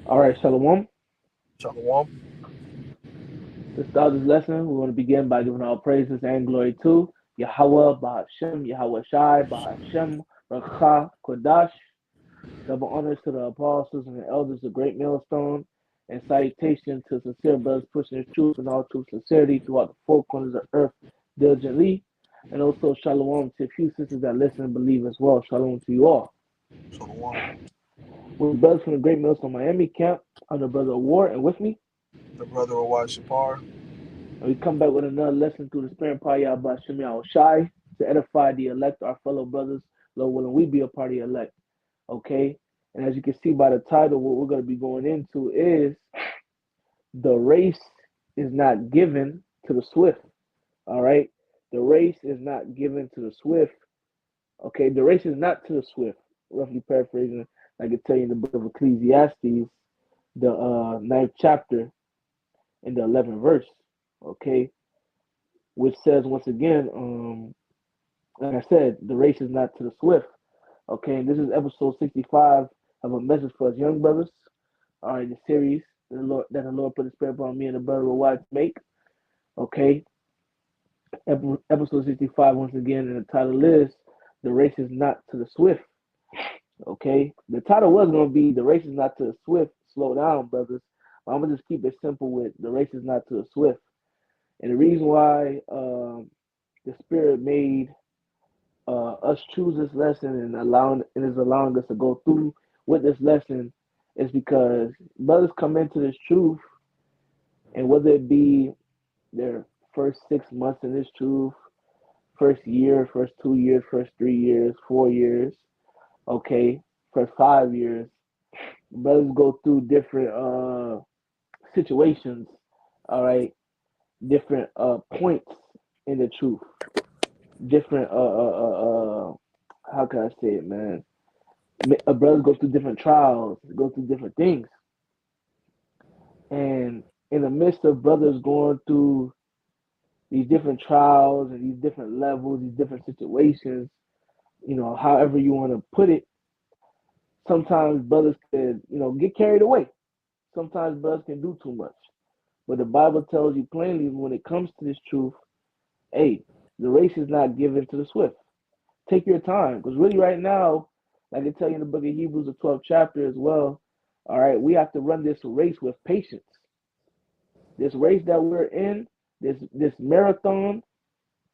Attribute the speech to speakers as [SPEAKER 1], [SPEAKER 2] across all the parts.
[SPEAKER 1] All right, Shalom.
[SPEAKER 2] Shalom.
[SPEAKER 1] To start this lesson, we want to begin by giving all praises and glory to Yahweh, Bahashem, Yahweh Shai, Bahashem, Rakha, Kodash. Double honors to the apostles and the elders of Great Millstone, and salutation to sincere brothers pushing the truth and all true sincerity throughout the four corners of earth diligently. And also, Shalom to a few sisters that listen and believe as well. Shalom to you all.
[SPEAKER 2] Shalom.
[SPEAKER 1] With the brothers from the Great Millstone Miami camp, I'm the brother of War, and with me,
[SPEAKER 2] The brother of Wat Shapar.
[SPEAKER 1] and we come back with another lesson through the Spirit and Power Yahweh Shem Yahweh Shai to edify the elect, our fellow brothers. Lord willing, we be a part of the elect. Okay? And as you can see by the title, what we're going to be going into is the race is not given to the swift. All right? The race is not given to the swift. Okay? The race is not to the swift. Roughly paraphrasing, I can tell you in the book of Ecclesiastes, the ninth chapter and the 11th verse. Okay? Which says once again, like I said, the race is not to the swift. Okay, and this is episode 65 of a message for us young brothers. All right, the series that the Lord put His spirit upon me and the brother of wife to make. Okay, episode 65 once again, and the title is "The Race is Not to the Swift." Okay, the title was going to be "The Race is Not to the Swift." Slow down, brothers. But I'm gonna just keep it simple with "The Race is Not to the Swift." And the reason why the Spirit made us choose this lesson and is allowing us to go through with this lesson is because brothers come into this truth, and whether it be their first 6 months in this truth, first year, first 2 years, first 3 years, 4 years, okay, first 5 years, brothers go through different situations, all right, different points in the truth, different how can I say it, man? A brother goes through different trials, go through different things, and in the midst of brothers going through these different trials and these different levels, these different situations, however you want to put it, sometimes brothers can, get carried away. Sometimes brothers can do too much. But the Bible tells you plainly when it comes to this truth, hey, the race is not given to the swift. Take your time, because really right now, like I tell you in the book of Hebrews, the 12th chapter as well, all right, we have to run this race with patience. This race that we're in, this marathon,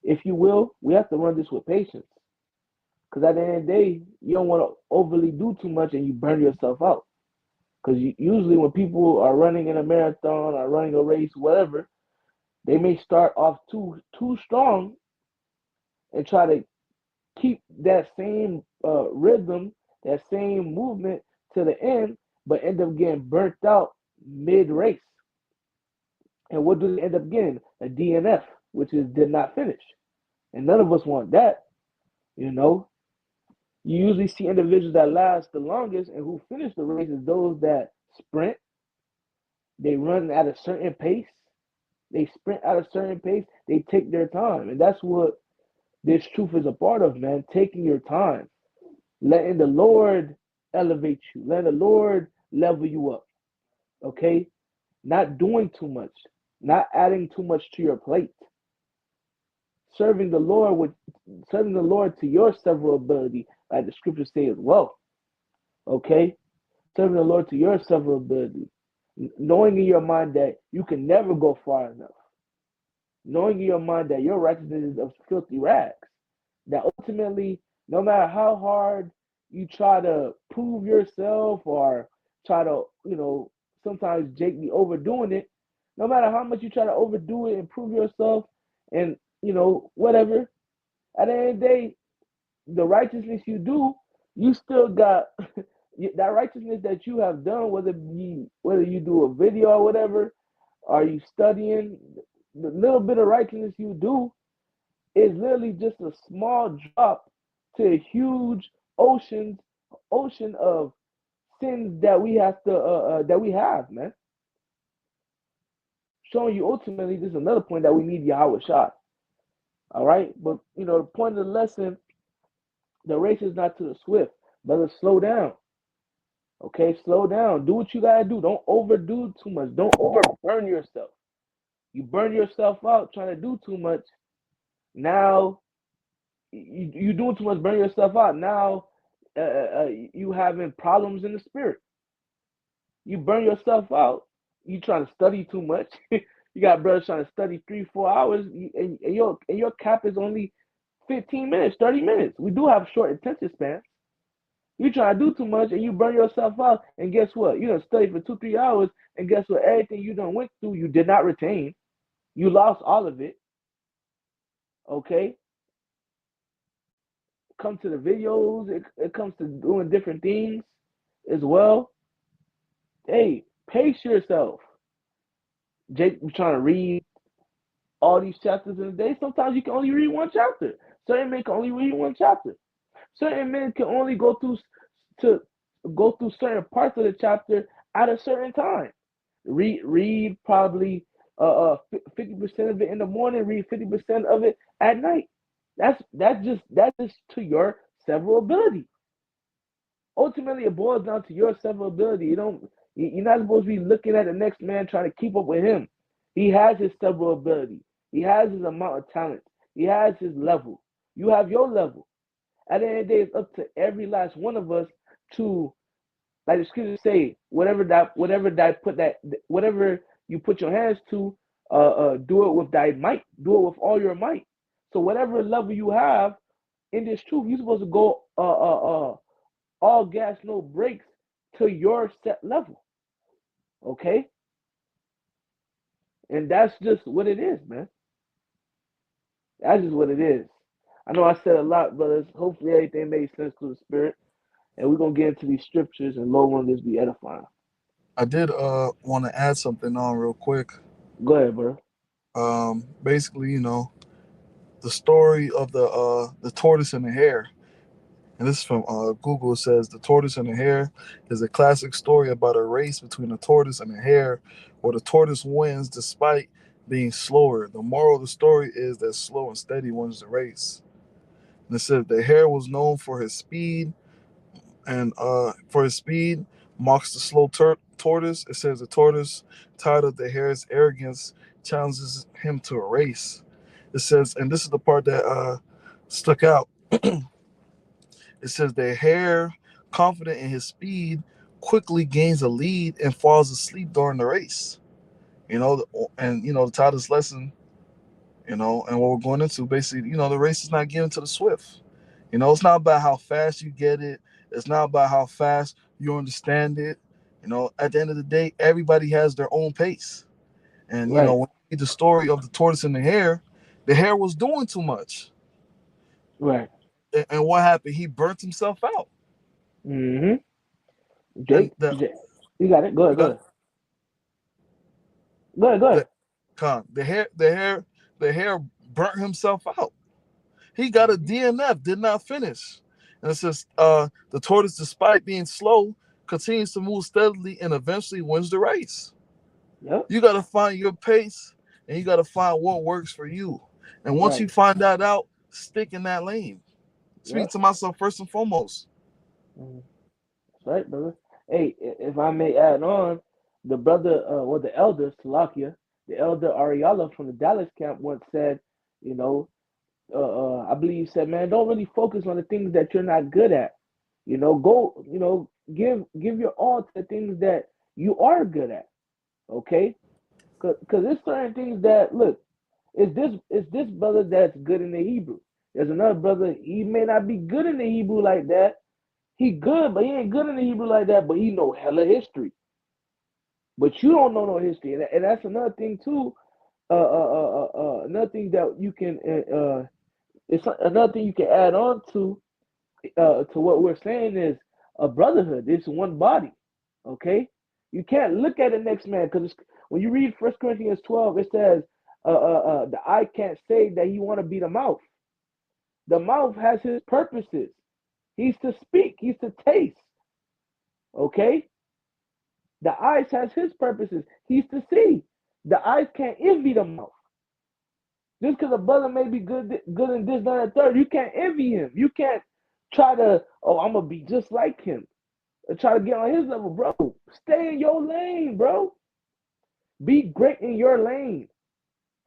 [SPEAKER 1] if you will, we have to run this with patience. Because at the end of the day, you don't want to overly do too much and you burn yourself out. Because usually when people are running in a marathon or running a race, whatever, they may start off too strong and try to keep that same rhythm, that same movement to the end, but end up getting burnt out mid race. And what do they end up getting? A DNF, which is did not finish. And none of us want that, you know. You usually see individuals that last the longest and who finish the race is those that sprint, they run at a certain pace, they sprint at a certain pace, they take their time. And that's what this truth is a part of, man. Taking your time, letting the Lord elevate you, letting the Lord level you up, okay? Not doing too much, not adding too much to your plate. Serving the Lord with serving the Lord to your several ability, like the scriptures say as well. Okay? Serving the Lord to your several ability. Knowing in your mind that you can never go far enough. Knowing in your mind that your righteousness is of filthy rags. That ultimately, no matter how hard you try to prove yourself or try to, sometimes Jake be overdoing it, no matter how much you try to overdo it and prove yourself and, whatever, at the end of the day, the righteousness you do, you still got that righteousness that you have done, whether you do a video or whatever, are you studying, the little bit of righteousness you do is literally just a small drop to a huge ocean of sins that we have to that we have, man. Showing you ultimately this is another point that we need Yahweh shot. All right, but the point of the lesson, the race is not to the swift, but slow down. Okay, slow down. Do what you gotta do. Don't overdo too much. Don't overburn yourself. You burn yourself out trying to do too much. Now you doing too much, burn yourself out. Now you having problems in the spirit. You burn yourself out. You trying to study too much. You got brothers trying to study 3, 4 hours, and your cap is only 15 minutes, 30 minutes. We do have short attention spans. You try to do too much and you burn yourself out. And guess what? You done study for 2, 3 hours, and guess what? Everything you done went through, you did not retain. You lost all of it. Okay. Come to the videos. It comes to doing different things as well. Hey, pace yourself. Jake, you trying to read all these chapters in a day. Sometimes you can only read one chapter. Certain men can only read one chapter. Certain men can only to go through certain parts of the chapter at a certain time. Read probably 50% of it in the morning. Read 50% of it at night. That's just to your several ability. Ultimately, it boils down to your several ability. You're not supposed to be looking at the next man trying to keep up with him. He has his several ability. He has his amount of talent. He has his level. You have your level. At the end of the day, it's up to every last one of us to, like the scriptures say, whatever you put your hands to, do it with thy might, do it with all your might. So whatever level you have in this truth, you're supposed to go all gas, no brakes to your set level. Okay, and that's just what it is, man. That's just what it is. I know I said a lot, brothers. Hopefully everything made sense to the spirit, and we're gonna get into these scriptures, and Lord willing, this be edifying.
[SPEAKER 2] I did want to add something on real quick.
[SPEAKER 1] Go ahead, bro.
[SPEAKER 2] Basically, the story of the tortoise and the hare. And this is from Google. It says the tortoise and the hare is a classic story about a race between a tortoise and a hare, where the tortoise wins despite being slower. The moral of the story is that slow and steady wins the race. And it says the hare was known for his speed, and for his speed mocks the slow tortoise. It says the tortoise, tired of the hare's arrogance, challenges him to a race. It says, and this is the part that stuck out. It says the hare, confident in his speed, quickly gains a lead and falls asleep during the race. And the title's lesson, and what we're going into, basically, the race is not given to the swift. It's not about how fast you get it. It's not about how fast you understand it. At the end of the day, everybody has their own pace. And
[SPEAKER 1] Right,
[SPEAKER 2] when you read the story of the tortoise and the hare was doing too much.
[SPEAKER 1] right.
[SPEAKER 2] And what happened? He burnt himself out.
[SPEAKER 1] Mm-hmm.
[SPEAKER 2] And
[SPEAKER 1] Jake, you got it. Go ahead,
[SPEAKER 2] you
[SPEAKER 1] go
[SPEAKER 2] got
[SPEAKER 1] ahead, go ahead, go
[SPEAKER 2] the
[SPEAKER 1] ahead.
[SPEAKER 2] the hare burnt himself out. He got a DNF, did not finish. And it says the tortoise, despite being slow, continues to move steadily and eventually wins the race.
[SPEAKER 1] Yep.
[SPEAKER 2] You got to find your pace and you got to find what works for you. And once you
[SPEAKER 1] Right.
[SPEAKER 2] find that out, stick in that lane. Speak
[SPEAKER 1] Yep.
[SPEAKER 2] to myself first and foremost.
[SPEAKER 1] Mm-hmm. That's right, brother. Hey, if I may add on, the brother, the elder Salakia, the elder Ariala from the Dallas camp once said, you know, I believe he said, man, don't really focus on the things that you're not good at. Go, give your all to the things that you are good at. Okay, because there's certain things that look. Is this brother that's good in the Hebrew? There's another brother. He may not be good in the Hebrew like that. He good, but he ain't good in the Hebrew like that. But he know hella history. But you don't know no history, and that's another thing too. Another thing that you can it's another thing you can add on to what we're saying is a brotherhood. It's one body. Okay, you can't look at the next man because when you read 1 Corinthians 12, it says the eye can't say that he want to be the mouth. The mouth has his purposes. He's to speak. He's to taste. Okay, the eyes has his purposes. He's to see. The eyes can't envy the mouth. Just because a brother may be good in this, that, and third, you can't envy him. You can't try to, oh, I'm gonna be just like him. and try to get on his level, bro. Stay in your lane, bro. Be great in your lane.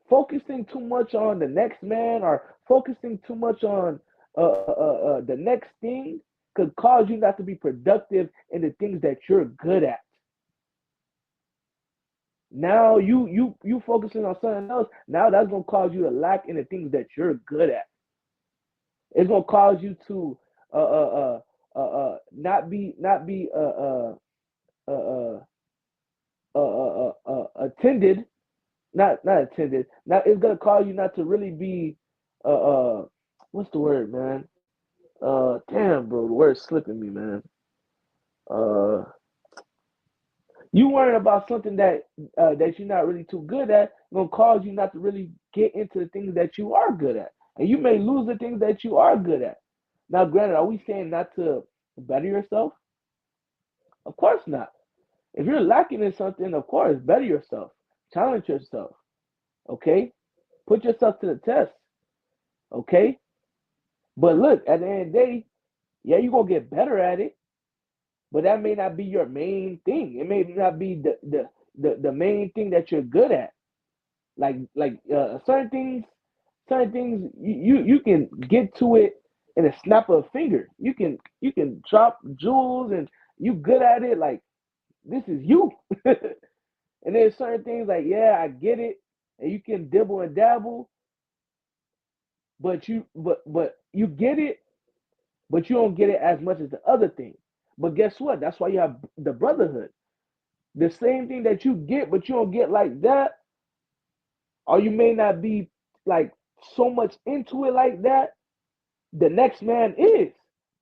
[SPEAKER 1] Focusing too much on the next man or focusing too much on the next thing could cause you not to be productive in the things that you're good at. Now you focusing on something else. Now that's gonna cause you to lack in the things that you're good at. It's gonna cause you to not be uh, uh, attended, not attended. Now it's gonna cause you not to really be uh, uh what's the word, man? Damn, bro, the word's slipping me, man. Uh, you worrying about something that you're not really too good at, gonna cause you not to really get into the things that you are good at, and you may lose the things that you are good at. Now, granted, are we saying not to better yourself? Of course not. If you're lacking in something, of course, better yourself, challenge yourself. Okay, put yourself to the test. Okay, but look, at the end of the day, yeah, you're gonna get better at it, but that may not be your main thing. It may not be the main thing that you're good at. Like certain things you can get to it in a snap of a finger. You can drop jewels and you good at it. Like this is you. And there's certain things like yeah, I get it, and you can dibble and dabble, but you get it, but you don't get it as much as the other thing. But guess what? That's why you have the brotherhood. The same thing that you get, but you don't get like that, or you may not be like so much into it like that. The next man is,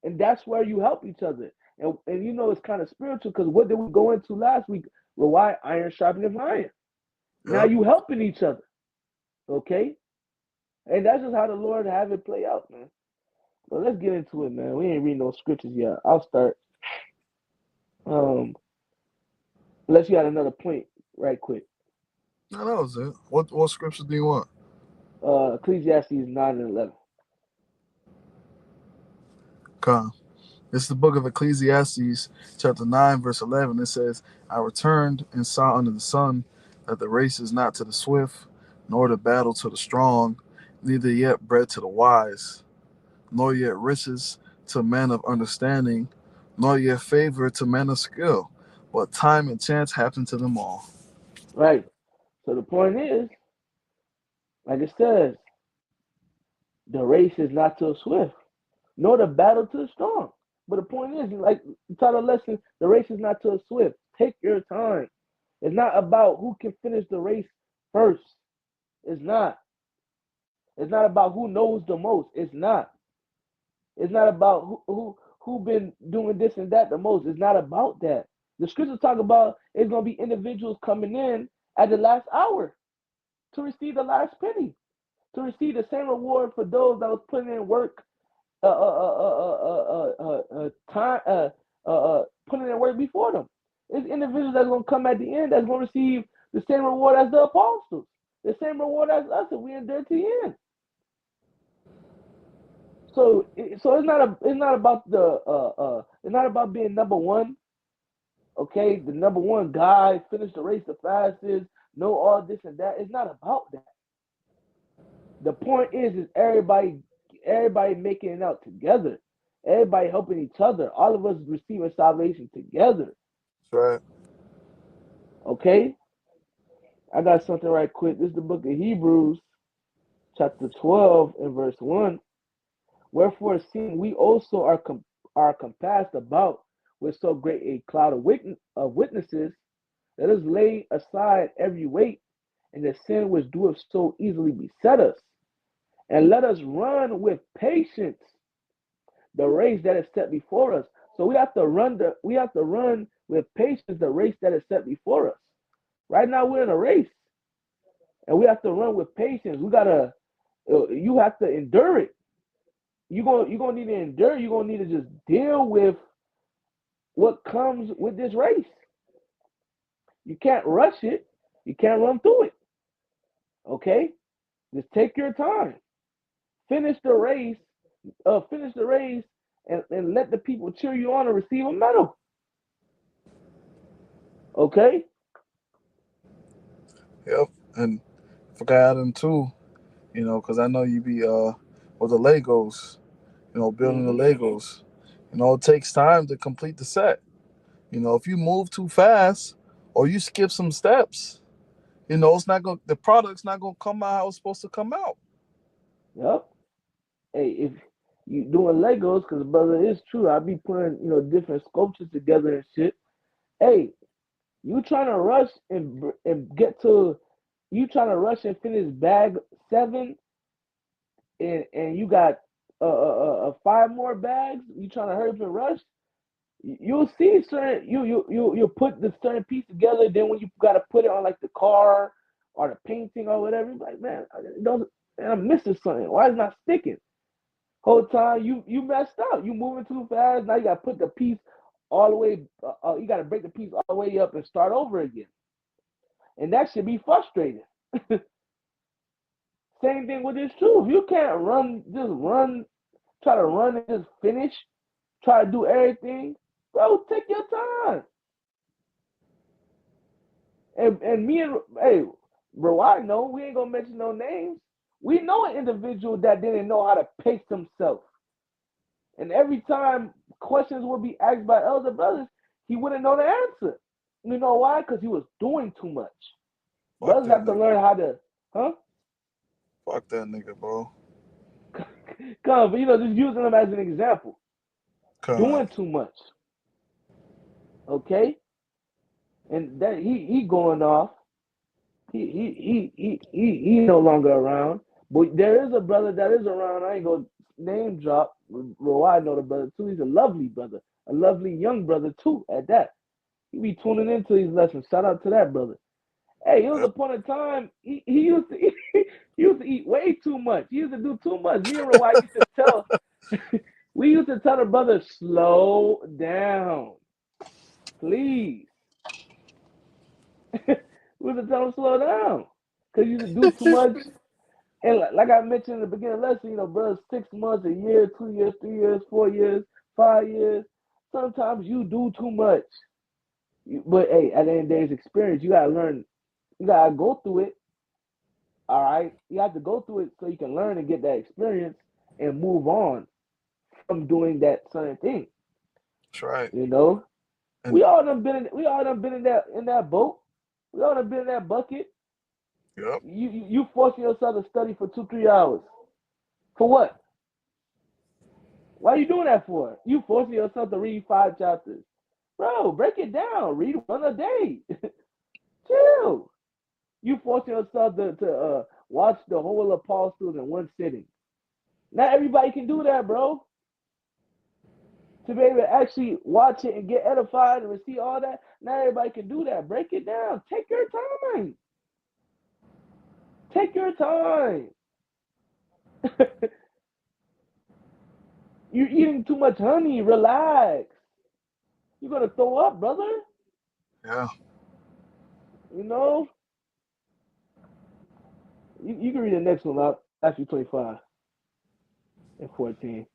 [SPEAKER 1] and that's where you help each other. And you know it's kind of spiritual because what did we go into last week? Well, why iron sharpening iron? Now
[SPEAKER 2] Yep.
[SPEAKER 1] you helping each other, okay? And that's just how the Lord have it play out, man. But let's get into it, man. We ain't reading no scriptures yet. I'll start. Um, unless you had another point, right quick.
[SPEAKER 2] No, that was it. What scripture do you want?
[SPEAKER 1] Ecclesiastes 9 and 11.
[SPEAKER 2] Come. This is the book of Ecclesiastes, chapter 9, verse 11. It says, I returned and saw under the sun that the race is not to the swift, nor the battle to the strong, neither yet bread to the wise, nor yet riches to men of understanding, nor yet favor to men of skill. But time and chance happen to them all.
[SPEAKER 1] Right. So the point is, like it says, the race is not to the swift, nor the battle to the strong. But the point is, like the title of the lesson, the race is not to the swift. Take your time. It's not about who can finish the race first. It's not. It's not about who knows the most. It's not. It's not about who been doing this and that the most. It's not about that. The scriptures talk about it's gonna be individuals coming in at the last hour to receive the last penny, to receive the same reward for those that was putting in work, time, putting in work before them. It's individuals that's gonna come at the end that's gonna receive the same reward as the apostles, the same reward as us if we endure to the end. So it's not about it's not about being number one. Okay, the number one guy, finish the race the fastest, know all this and that. It's not about that. The point is everybody making it out together. Everybody helping each other. All of us receiving salvation together.
[SPEAKER 2] That's right.
[SPEAKER 1] Okay? I got something right quick. This is the book of Hebrews, chapter 12 and verse 1. Wherefore, seeing we also are compassed about with so great a cloud of witnesses, let us lay aside every weight and the sin which doeth so easily beset us, and let us run with patience the race that is set before us. So we have to run with patience the race that is set before us. Right now we're in a race, and we have to run with patience. You have to endure it. You're gonna need to endure. You're gonna need to just deal with what comes with this race. You can't rush it. You can't run through it. Okay, just take your time. Finish the race. Finish the race, and let the people cheer you on and receive a medal. Okay?
[SPEAKER 2] Yep. And forgot them too, because I know you be with the Legos, building the
[SPEAKER 1] Hmm.
[SPEAKER 2] Legos. It takes time to complete the set. If you move too fast or you skip some steps, it's not going the product's not gonna come out how it's supposed to come out.
[SPEAKER 1] Yep. Hey, if you doing Legos, because brother, it's true. I be putting different sculptures together and shit. Hey, you trying to rush and get to you trying to rush and finish bag 7, and you got five more bags. You trying to hurry up and rush. You'll see certain you put the certain piece together. Then when you got to put it on like the car or the painting or whatever, you're like, man, man, I'm missing something. Why is it not sticking? Whole time you messed up. You moving too fast. Now you got to put the piece all the way. You got to break the piece all the way up and start over again. And that should be frustrating. Same thing with this too. If you can't run, try to run and just finish, try to do everything, bro, take your time. And me and hey, bro, I know we ain't gonna mention no names. We know an individual that didn't know how to pace himself. And every time questions would be asked by elder brothers, he wouldn't know the answer. You know why? Because he was doing too much.
[SPEAKER 2] Fuck
[SPEAKER 1] Brothers
[SPEAKER 2] that
[SPEAKER 1] have to
[SPEAKER 2] nigga.
[SPEAKER 1] learn how to, huh?
[SPEAKER 2] Fuck that nigga, bro.
[SPEAKER 1] Come, but just using him as an example.
[SPEAKER 2] Con.
[SPEAKER 1] Doing too much. Okay? And that he going off. He no longer around. But there is a brother that is around. I ain't gonna name drop. Well, I know the brother too. He's a lovely brother, a lovely young brother too. At that, he be tuning into these lessons. Shout out to that brother. Hey, it was a point in time he used to eat, he used to eat way too much. He used to do too much. Me and Rawai used to tell we used to tell the brother slow down, please. We used to tell him slow down because he used to do too much. And like I mentioned in the beginning of the lesson, bro, 6 months, a year, 2 years, 3 years, 4 years, 5 years. Sometimes you do too much. But hey, at the end of the day, it's experience. You gotta learn. You gotta go through it. All right. You have to go through it so you can learn and get that experience and move on from doing that certain thing.
[SPEAKER 2] That's right.
[SPEAKER 1] You know,
[SPEAKER 2] And
[SPEAKER 1] we all done been in that boat. We all done been in that bucket.
[SPEAKER 2] yep.
[SPEAKER 1] You forcing yourself to study for 2 3 hours for what? Why are you doing that for? You forcing yourself to read 5 chapters. Bro, break it down. Read one a day. Chill. You forcing yourself to watch the whole apostles in one sitting. Not everybody can do that, bro. To be able to actually watch it and get edified and receive all that, not everybody can do that. Break it down. Take your time. Take your time. You're eating too much honey. Relax. You're gonna throw up, brother.
[SPEAKER 2] Yeah.
[SPEAKER 1] You know, you can read the next one out, Matthew 25 and 14.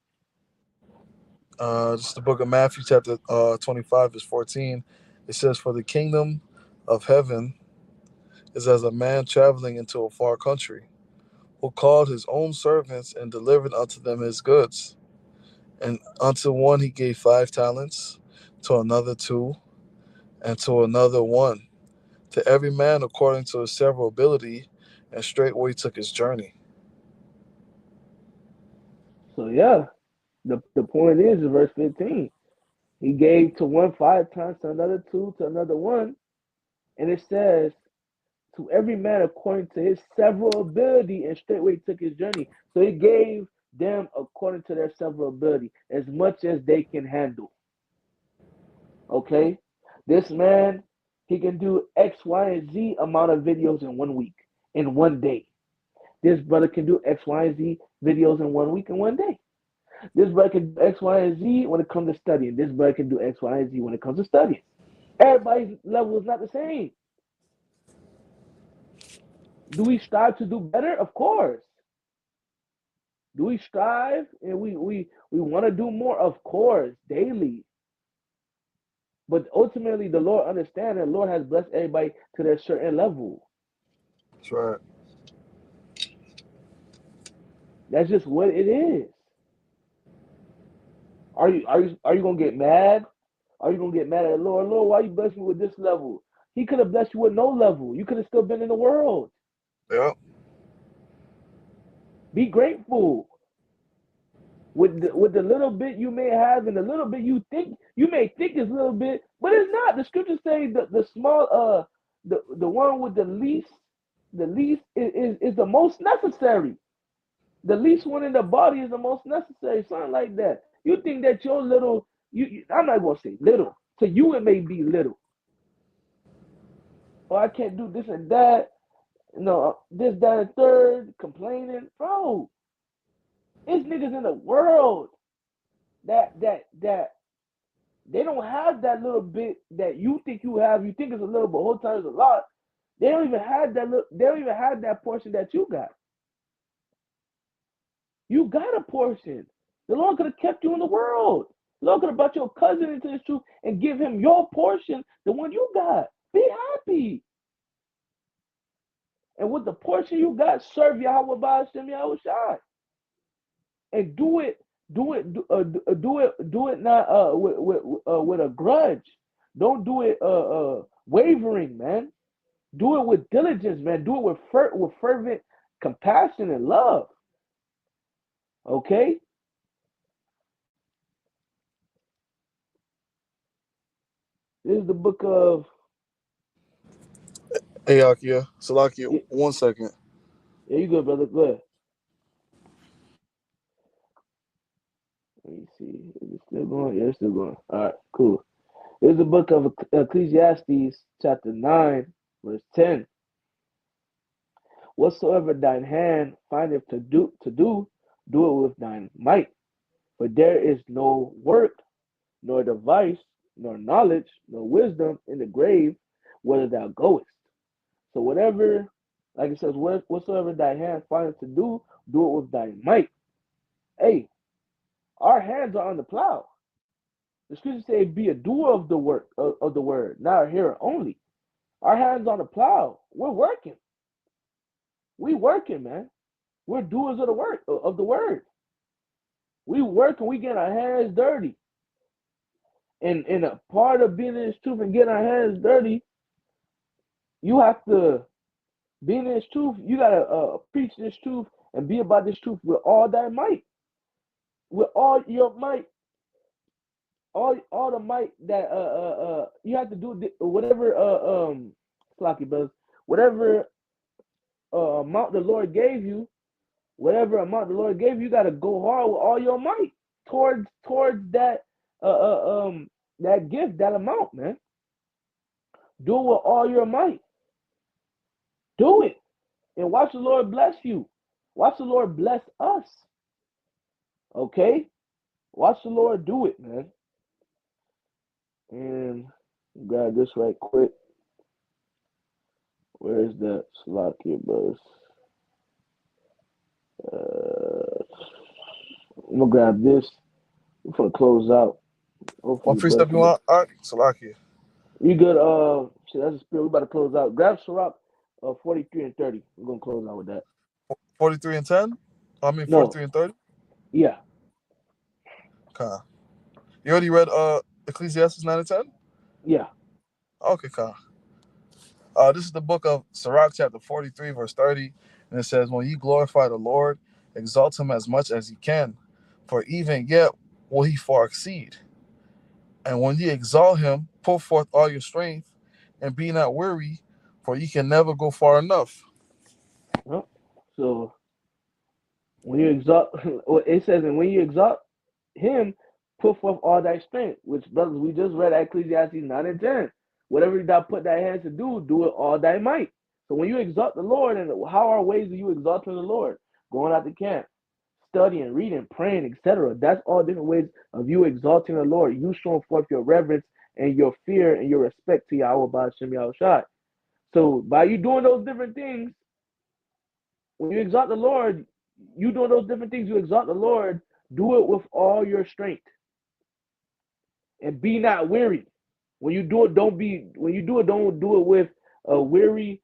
[SPEAKER 2] Just the book of Matthew, chapter 25, verse 14. It says, "For the kingdom of heaven is as a man traveling into a far country, who called his own servants and delivered unto them his goods. And unto one he gave 5 talents, to another two, and to another one, to every man according to his several ability, and straightway took his journey."
[SPEAKER 1] So yeah, the point is in verse 15. He gave to one 5 times, to another two, to another one, and it says to every man according to his several ability, and straightway took his journey. So he gave them according to their several ability, as much as they can handle. Okay, this man, he can do X, Y, and Z amount of videos in 1 week, in one day. This brother can do X, Y, and Z videos in 1 week, in one day. This brother can do X, Y, and Z when it comes to studying. This brother can do X, Y, and Z when it comes to studying. Everybody's level is not the same. Do we strive to do better? Of course. Do we strive and we want to do more? Of course, daily. But ultimately, the Lord understands that the Lord has blessed everybody to their certain level.
[SPEAKER 2] That's right.
[SPEAKER 1] That's just what it is. Are you gonna get mad? Are you gonna get mad at the Lord? Lord, why you bless me with this level? He could have blessed you with no level. You could have still been in the world.
[SPEAKER 2] Yeah.
[SPEAKER 1] Be grateful with the little bit you may have and the little bit you may think is a little bit, but it's not. The scriptures say the small the one with the least is the most necessary. The least one in the body is the most necessary, something like that. You think that your little I'm not gonna say little. To you it may be little. Oh, I can't do this and that. This, that, and third, complaining. Bro, it's niggas in the world that they don't have that little bit that you think you have. You think it's a little, but whole time it's a lot. They don't even have that. They don't even have that portion that you got. You got a portion. The Lord could have kept you in the world. The Lord could have brought your cousin into this truth and give him your portion, the one you got. Be happy. And with the portion you got, serve Yahweh by Hashem Yahweh Shai. And do it, do it not with a grudge. Don't do it wavering, man. Do it with diligence, man. Do it with fervent compassion and love. Okay? This is the book of.
[SPEAKER 2] Hey, Akia. Salakia,
[SPEAKER 1] Yeah,
[SPEAKER 2] 1 second.
[SPEAKER 1] you good, brother. Good. Let me see. Is it still going? Yeah, it's still going. All right, cool. This is the book of Ecclesiastes, chapter 9, verse 10. Whatsoever thine hand findeth to do it with thine might. For there is no work, nor device, nor knowledge, nor wisdom in the grave, whither thou goest. So whatever, like it says, whatsoever thy hand findeth to do it with thy might. Hey, our hands are on the plow. The scriptures say, be a doer of the work of the word, not a hearer only. Our hands on the plow. We're working. We working, man. We're doers of the work of the word. We work and we get our hands dirty. And a part of being in this truth and getting our hands dirty, you have to be in this truth. You gotta preach this truth and be about this truth with all thy might, with all your might, all the might that you have to do whatever Slocky brothers, whatever amount the Lord gave you, you gotta go hard with all your might towards that that gift, that amount, man. Do it with all your might. Do it. And watch the Lord bless you. Watch the Lord bless us. Okay? Watch the Lord do it, man. And grab this right quick. Where is that slot here, brothers? I'm gonna grab this. We're gonna close out.
[SPEAKER 2] One
[SPEAKER 1] Hopefully, bless
[SPEAKER 2] precept you
[SPEAKER 1] you.
[SPEAKER 2] want? All right, Salakia.
[SPEAKER 1] You good? Shit, that's a spirit. We about to close out. Grab Sirach 43 and 30. We're gonna close out with that.
[SPEAKER 2] 43 and 10? I mean,
[SPEAKER 1] No,
[SPEAKER 2] 43 and 30?
[SPEAKER 1] yeah,
[SPEAKER 2] Okay. You already read Ecclesiastes 9 and 10?
[SPEAKER 1] yeah.
[SPEAKER 2] Okay, okay. This is the book of Sirach, chapter 43, verse 30. And it says, when ye glorify the Lord, exalt him as much as ye can, for even yet will he far exceed. And when ye exalt him, put forth all your strength, and be not weary, for ye can never go far enough.
[SPEAKER 1] Well, so when you exalt, it says, and when you exalt him, put forth all thy strength. Which, brothers, we just read Ecclesiastes 9 and 10. Whatever thou put thy hands to do it all thy might. So when you exalt the Lord, and how are ways that you exalt the Lord? Going out to camp, studying, reading, praying, etc. That's all different ways of you exalting the Lord. You showing forth your reverence and your fear and your respect to Yahweh Ba'ashem Yahushai. So by you doing those different things, when you exalt the Lord, you doing those different things, you exalt the Lord, do it with all your strength. And be not weary. When you do it, don't do it with a weary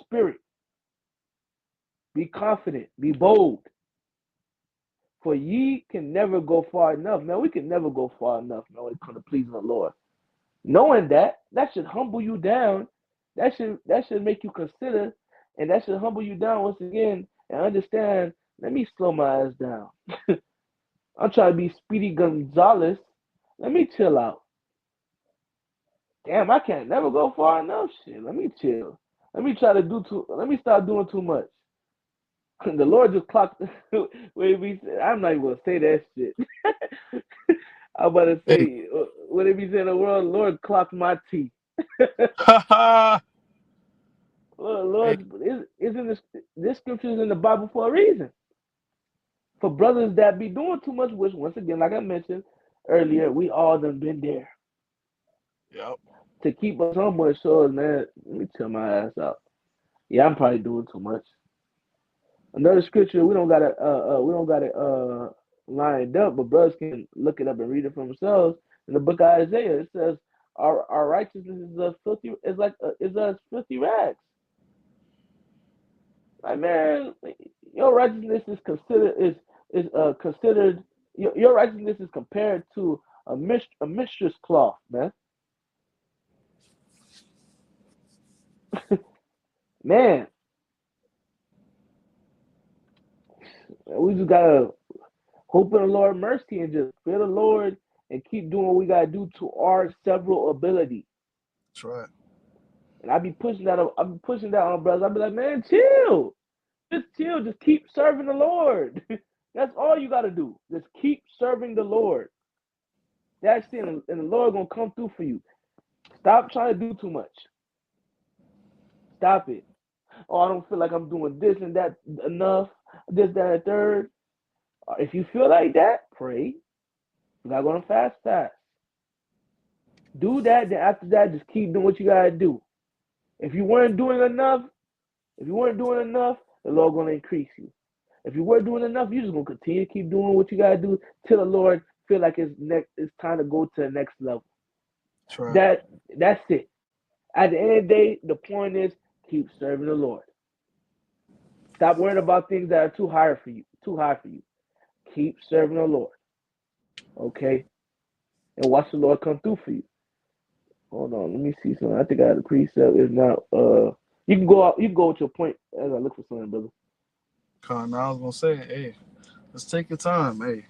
[SPEAKER 1] spirit. Be confident, be bold. For ye can never go far enough. Man, we can never go far enough, man, when it comes to pleasing the Lord. Knowing that should humble you down. That should make you consider, and that should humble you down once again and understand. Let me slow my ass down. I'm trying to be Speedy Gonzalez. Let me chill out. Damn, I can't never go far enough. Shit, let me chill. Let me try to do too. Let me stop doing too much. The Lord just clocked. I'm not even gonna say that shit. I'm about to
[SPEAKER 2] Hey,
[SPEAKER 1] say what if he said the world Lord clocked my teeth.
[SPEAKER 2] haha. Hey,
[SPEAKER 1] Lord isn't this scripture is in the Bible for a reason. For brothers that be doing too much, which once again, like I mentioned earlier, we all done been there.
[SPEAKER 2] yep.
[SPEAKER 1] To keep us humble and show us, man, let me tell my ass out. Yeah, I'm probably doing too much. Another scripture we don't got it lined up, but brothers can look it up and read it for themselves. In the book of Isaiah, it says our righteousness is a filthy is as filthy rags. Like man, your righteousness is considered your righteousness is compared to a mistress cloth, man. Man, we just gotta hope in the Lord mercy and just fear the Lord and keep doing what we gotta do to our several ability.
[SPEAKER 2] That's right.
[SPEAKER 1] And I be pushing that on brothers. I be like, man, chill. Just chill. Just keep serving the Lord. That's all you gotta do. Just keep serving the Lord. That's it, and the Lord gonna come through for you. Stop trying to do too much. Stop it. Oh, I don't feel like I'm doing this and that enough. This, that, and third. If you feel like that, pray. You gotta go on a fast. Do that. Then after that, just keep doing what you gotta do. If you weren't doing enough, the Lord gonna increase you. If you weren't doing enough, you're just gonna continue to keep doing what you gotta do till the Lord feel like it's time to go to the next level.
[SPEAKER 2] That's right.
[SPEAKER 1] That's it. At the end of the day, the point is keep serving the Lord. Stop worrying about things that are too high for you. Too high for you. Keep serving the Lord. Okay, and watch the Lord come through for you. Hold on, let me see something. I think I had a precept. If not, you can go out. You can go with your point as I look for something, brother.
[SPEAKER 2] Now I was gonna say, hey, let's take your time. Hey,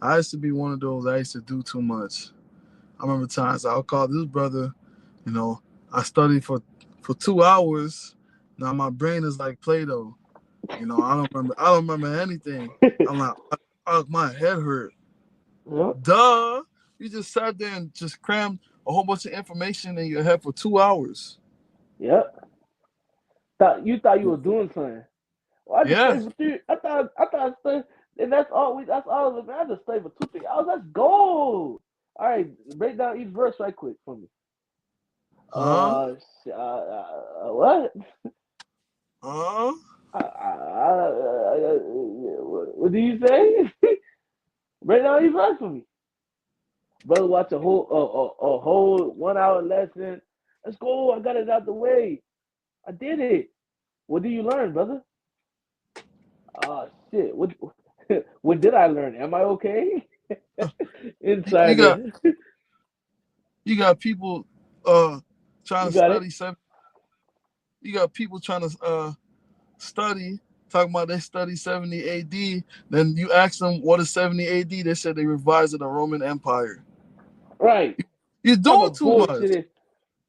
[SPEAKER 2] I used to be one of those. I used to do too much. I remember times I'll call this brother. You know, I studied for 2 hours. Now my brain is like Play-Doh. You know, I don't remember. I don't remember anything. I'm like, my head hurt.
[SPEAKER 1] Yeah,
[SPEAKER 2] Duh. You just sat there and just crammed a whole bunch of information in your head for 2 hours.
[SPEAKER 1] yeah. Thought you were doing something. Well, I just stayed
[SPEAKER 2] Yes.
[SPEAKER 1] for three. I thought I stayed, and that's all. That's all of it. Man, I just stayed for 2 3 hours. Let's go. All right, break down each verse right quick for me.
[SPEAKER 2] Huh?
[SPEAKER 1] Uh, what?
[SPEAKER 2] Huh?
[SPEAKER 1] What do you say? Break down each verse for me. Brother, watch a whole 1 hour lesson. Let's go. I got it out the way. I did it. What did you learn, brother? Oh shit. What did I learn? Am I okay?
[SPEAKER 2] You got
[SPEAKER 1] Insider.
[SPEAKER 2] you got people uh trying
[SPEAKER 1] You
[SPEAKER 2] to
[SPEAKER 1] got it?
[SPEAKER 2] study seven. You got people trying to study, talking about they study 70 AD. Then you ask them what is 70 AD, they said they revised the Roman Empire.
[SPEAKER 1] Right.
[SPEAKER 2] You're
[SPEAKER 1] What type
[SPEAKER 2] doing
[SPEAKER 1] of
[SPEAKER 2] too
[SPEAKER 1] bullshit
[SPEAKER 2] much.
[SPEAKER 1] is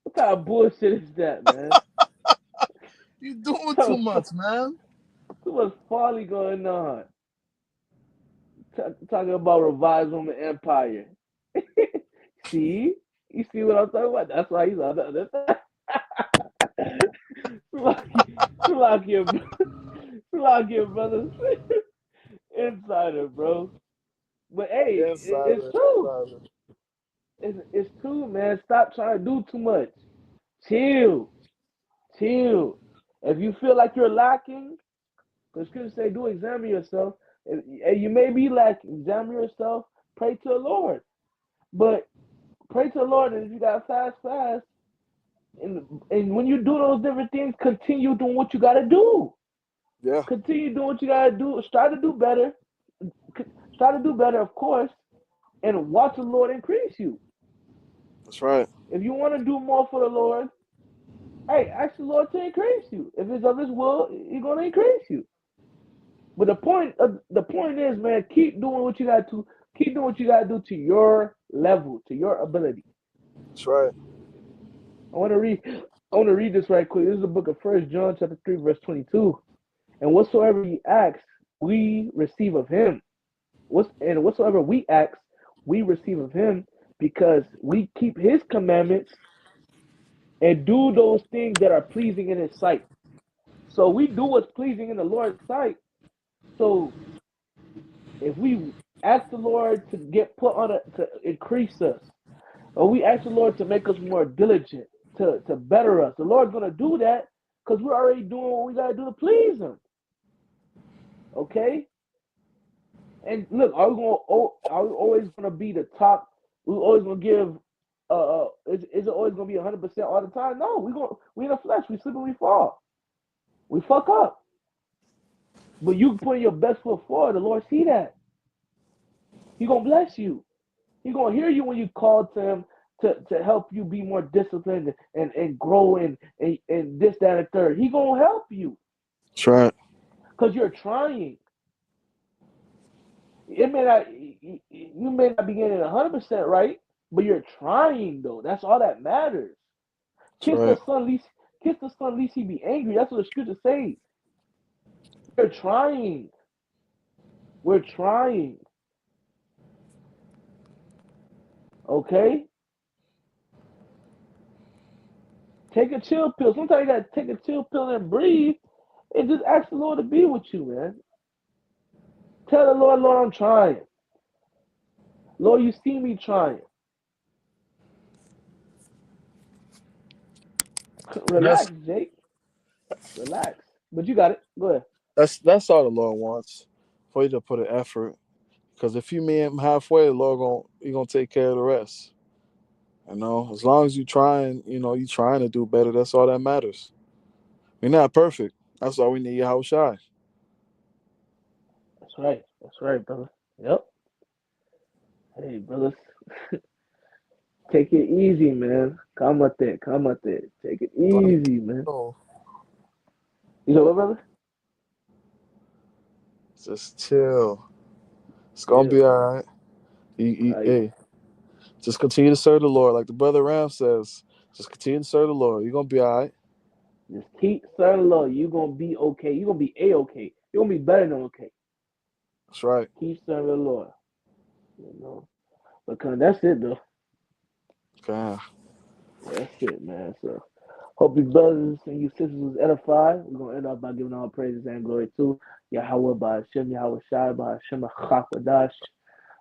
[SPEAKER 1] what type of bullshit is that, man?
[SPEAKER 2] You're doing
[SPEAKER 1] What
[SPEAKER 2] too
[SPEAKER 1] type of
[SPEAKER 2] much, man.
[SPEAKER 1] too much folly going on? Talking about revised Roman Empire. See? You see what I'm talking about? That's why he's on the other side. Slovakia, Slovakia, brothers. Insider, bro. But hey, it's
[SPEAKER 2] Insider,
[SPEAKER 1] true.
[SPEAKER 2] insider.
[SPEAKER 1] It's true, man. Stop trying to do too much. Chill. Chill. If you feel like you're lacking, because scripture say, do examine yourself. And you may be lacking. Examine yourself. Pray to the Lord. But pray to the Lord, and if you got fast, fast. And when you do those different things, continue doing what you got to do.
[SPEAKER 2] Yeah,
[SPEAKER 1] Continue doing what you got to do. Try to do better. Try to do better, of course, and watch the Lord increase you.
[SPEAKER 2] that's right.
[SPEAKER 1] If you want to do more for the Lord, hey, ask the Lord to increase you. If it's of His will, He's gonna increase you. But the point is, man, keep doing what you got to. Keep doing what you got to do to your level, to your ability.
[SPEAKER 2] That's right.
[SPEAKER 1] I want to read. I want to read this right quick. This is the book of First John, chapter 3, verse 22. And whatsoever He asks, we receive of Him. Whatsoever we ask, we receive of Him, because we keep His commandments and do those things that are pleasing in His sight. So we do what's pleasing in the Lord's sight. So if we ask the Lord to get put on to increase us, or we ask the Lord to make us more diligent, to better us, the Lord's gonna do that because we're already doing what we gotta do to please Him. Okay? And look, are we always gonna be the top? We're always gonna give. Is it always gonna be 100% all the time? No, we in the flesh. We slip and we fall. We fuck up. But you put your best foot forward. The Lord see that. He gonna bless you. He gonna hear you when you call to Him to help you be more disciplined and grow and this, that, and third. He gonna help you
[SPEAKER 2] That's right.
[SPEAKER 1] because you're trying. It may not you may not be getting it 100% right, but you're trying though. That's all that matters.
[SPEAKER 2] That's
[SPEAKER 1] Kiss the
[SPEAKER 2] right.
[SPEAKER 1] son, least kiss the son, least he be angry. That's what the scripture says. We're trying. We're trying. Okay? Take a chill pill. Sometimes you gotta take a chill pill and breathe and just ask the Lord to be with you, man. Tell the Lord, Lord, I'm trying. Lord, you see me trying.
[SPEAKER 2] That's
[SPEAKER 1] Relax, Jake. Relax. But you got it. Go ahead.
[SPEAKER 2] that's all the Lord wants, for you to put an effort. Because if you meet Him halfway, the Lord He gonna take care of the rest. As long as you trying, you trying to do better. That's all that matters. We're not perfect. That's all we need. How shy.
[SPEAKER 1] That's right. That's right, brother. Yep. Hey, brothers. Take it easy, man. Calmate, calmate. Take it
[SPEAKER 2] Like,
[SPEAKER 1] easy, man.
[SPEAKER 2] oh,
[SPEAKER 1] You know what, brother?
[SPEAKER 2] just chill. It's gonna be
[SPEAKER 1] Chill.
[SPEAKER 2] all right.
[SPEAKER 1] Right.
[SPEAKER 2] Hey, just continue to serve the Lord, like the brother Ram says. Just continue to serve the Lord. You're gonna be all right.
[SPEAKER 1] Just keep serving the Lord. You're gonna be okay. You're gonna be a-okay. You're gonna be better than okay.
[SPEAKER 2] That's right.
[SPEAKER 1] Keep serving the Lord. You know. Because that's it though.
[SPEAKER 2] Okay.
[SPEAKER 1] That's it, man. So hope you brothers and you sisters was edified. We're gonna end up by giving all praises and glory to Yahweh by Hashem, Yahweh Shai by Hashem Chakadash.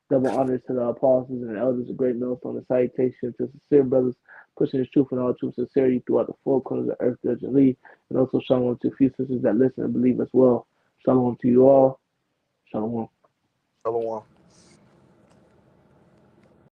[SPEAKER 1] Double honors to the apostles and the elders of great millstone, the salutation to sincere brothers pushing the truth and all true sincerity throughout the four corners of earth diligently. And also shalom to a few sisters that listen and believe as well. Shalom to you all. Shalom.
[SPEAKER 2] Shalom.